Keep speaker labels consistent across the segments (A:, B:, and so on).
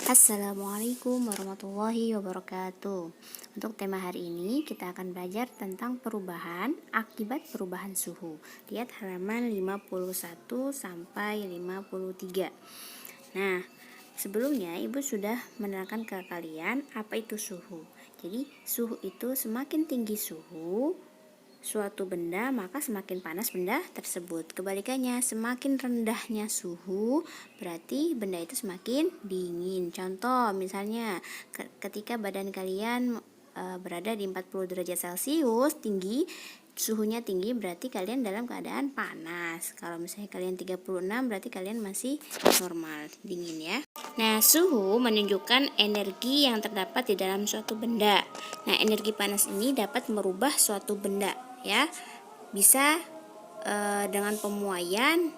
A: Assalamualaikum warahmatullahi wabarakatuh. Untuk tema hari ini kita akan belajar tentang perubahan akibat perubahan suhu. Lihat halaman 51 sampai 53. Nah, sebelumnya Ibu sudah menerangkan ke kalian apa itu suhu. Jadi, suhu itu semakin tinggi suhu suatu benda, maka semakin panas benda tersebut. Kebalikannya, semakin rendahnya suhu, berarti benda itu semakin dingin. Contoh, misalnya ketika badan kalian berada di 40 derajat Celcius, suhunya tinggi, berarti kalian dalam keadaan panas. Kalau misalnya kalian 36, berarti kalian masih normal, dingin ya. Nah, suhu menunjukkan energi yang terdapat di dalam suatu benda. Nah, energi panas ini dapat merubah suatu benda, ya. Bisa dengan pemuaian,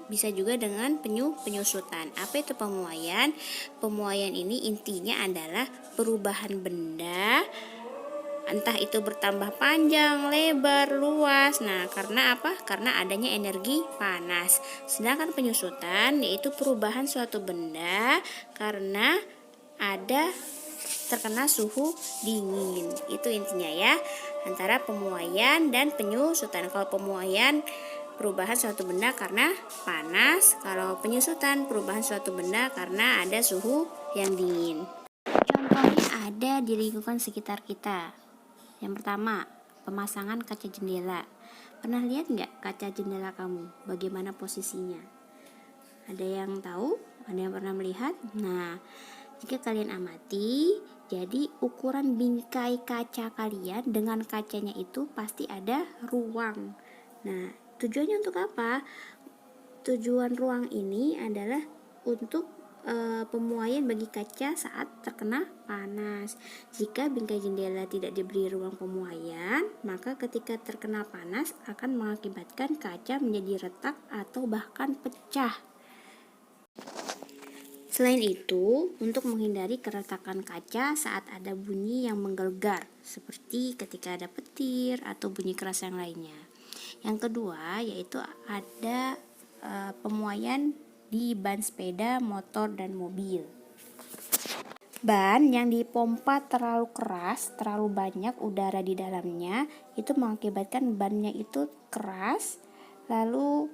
A: bisa juga dengan penyusutan. Apa itu pemuaian? Pemuaian ini intinya adalah perubahan benda, entah itu bertambah panjang, lebar, luas. Nah, karena apa? Karena adanya energi panas. Sedangkan penyusutan yaitu perubahan suatu benda karena ada terkena suhu dingin. Itu intinya ya, antara pemuaian dan penyusutan. Kalau pemuaian, perubahan suatu benda karena panas. Kalau penyusutan, perubahan suatu benda karena ada suhu yang dingin. Contohnya ada di lingkungan sekitar kita. Yang pertama, pemasangan kaca jendela. Pernah lihat nggak kaca jendela kamu? Bagaimana posisinya? Ada yang tahu? Ada yang pernah melihat? Nah, jika kalian amati, jadi ukuran bingkai kaca kalian dengan kacanya itu pasti ada ruang. Nah, tujuannya untuk apa? Tujuan ruang ini adalah untuk pemuaian bagi kaca saat terkena panas. Jika bingkai jendela tidak diberi ruang pemuaian, maka ketika terkena panas akan mengakibatkan kaca menjadi retak atau bahkan pecah. Selain itu, untuk menghindari keretakan kaca saat ada bunyi yang menggelegar, seperti ketika ada petir atau bunyi keras yang lainnya. Yang kedua, yaitu ada pemuaian di ban sepeda, motor, dan mobil. Ban yang dipompa terlalu keras, terlalu banyak udara di dalamnya, itu mengakibatkan bannya itu keras, lalu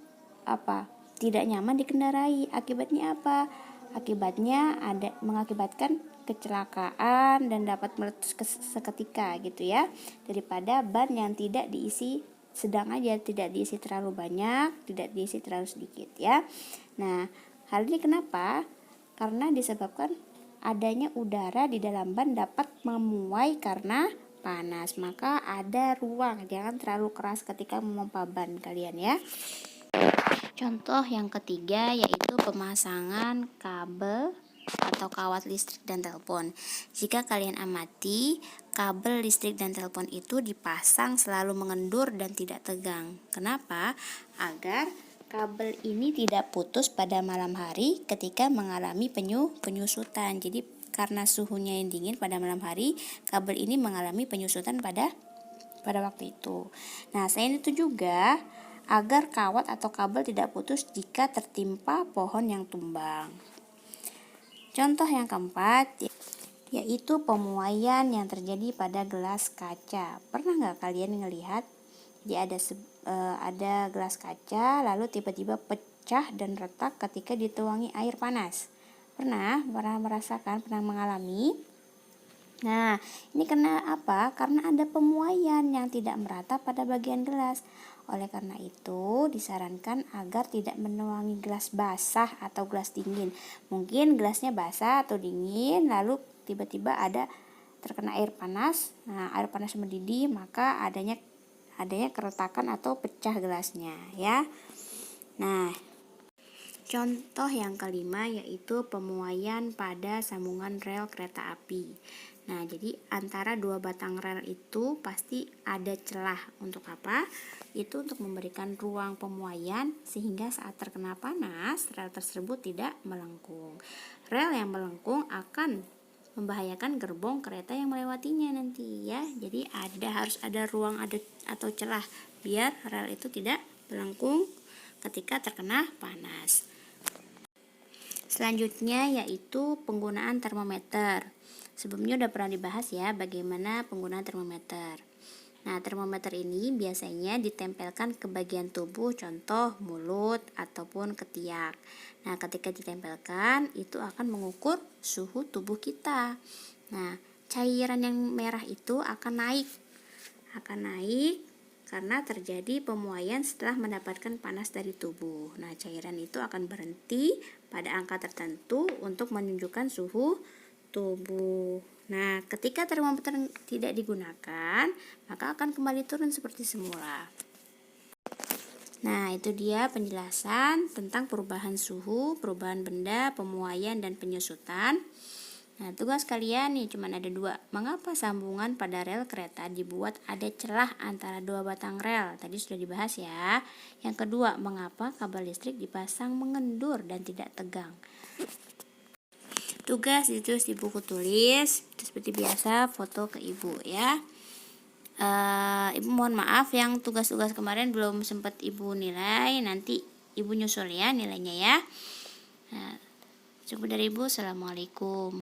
A: tidak nyaman dikendarai. Akibatnya apa? Akibatnya mengakibatkan kecelakaan dan dapat meletus seketika gitu ya, daripada ban yang tidak diisi sedang aja, tidak diisi terlalu banyak, tidak diisi terlalu sedikit ya. Nah, hal ini kenapa? Karena disebabkan adanya udara di dalam ban dapat memuai karena panas, maka ada ruang, jangan terlalu keras ketika memompa ban kalian ya. Contoh yang ketiga yaitu pemasangan kabel atau kawat listrik dan telepon. Jika kalian amati, kabel listrik dan telepon itu dipasang selalu mengendur dan tidak tegang. Kenapa? Agar kabel ini tidak putus pada malam hari ketika mengalami penyusutan. Jadi karena suhunya yang dingin pada malam hari, kabel ini mengalami penyusutan pada waktu itu. Nah, selain itu juga agar kawat atau kabel tidak putus jika tertimpa pohon yang tumbang. Contoh yang keempat yaitu pemuaian yang terjadi pada gelas kaca. Pernah nggak kalian ngelihat ada gelas kaca lalu tiba-tiba pecah dan retak ketika dituangi air panas? Pernah merasakan, pernah mengalami? Nah, ini karena apa? Karena ada pemuaian yang tidak merata pada bagian gelas. Oleh karena itu, disarankan agar tidak menuangi gelas basah atau gelas dingin. Mungkin gelasnya basah atau dingin, lalu tiba-tiba ada terkena air panas. Nah, air panas mendidih, maka adanya keretakan atau pecah gelasnya, ya. Nah, contoh yang kelima yaitu pemuaian pada sambungan rel kereta api. Nah, jadi antara dua batang rel itu pasti ada celah. Untuk apa? Itu untuk memberikan ruang pemuaian sehingga saat terkena panas, rel tersebut tidak melengkung. Rel yang melengkung akan membahayakan gerbong kereta yang melewatinya nanti ya. Jadi harus ada ruang atau celah biar rel itu tidak melengkung ketika terkena panas. Selanjutnya yaitu penggunaan termometer. Sebelumnya udah pernah dibahas ya bagaimana penggunaan termometer. Nah, termometer ini biasanya ditempelkan ke bagian tubuh, contoh mulut ataupun ketiak. Nah, ketika ditempelkan itu akan mengukur suhu tubuh kita. Nah, cairan yang merah itu akan naik karena terjadi pemuaian setelah mendapatkan panas dari tubuh. Nah, cairan itu akan berhenti pada angka tertentu untuk menunjukkan suhu tubuh. Nah, ketika termometer tidak digunakan, maka akan kembali turun seperti semula. Nah, itu dia penjelasan tentang perubahan suhu, perubahan benda, pemuaian, dan penyusutan. Nah, tugas kalian nih cuma ada 2. Mengapa sambungan pada rel kereta dibuat ada celah antara 2 batang rel? Tadi sudah dibahas ya. Yang kedua, mengapa kabel listrik dipasang mengendur dan tidak tegang? Tugas ditulis di buku tulis, seperti biasa foto ke ibu ya. Ibu mohon maaf yang tugas-tugas kemarin belum sempat ibu nilai, nanti ibu nyusul ya nilainya ya. Cukup dari ibu, assalamualaikum.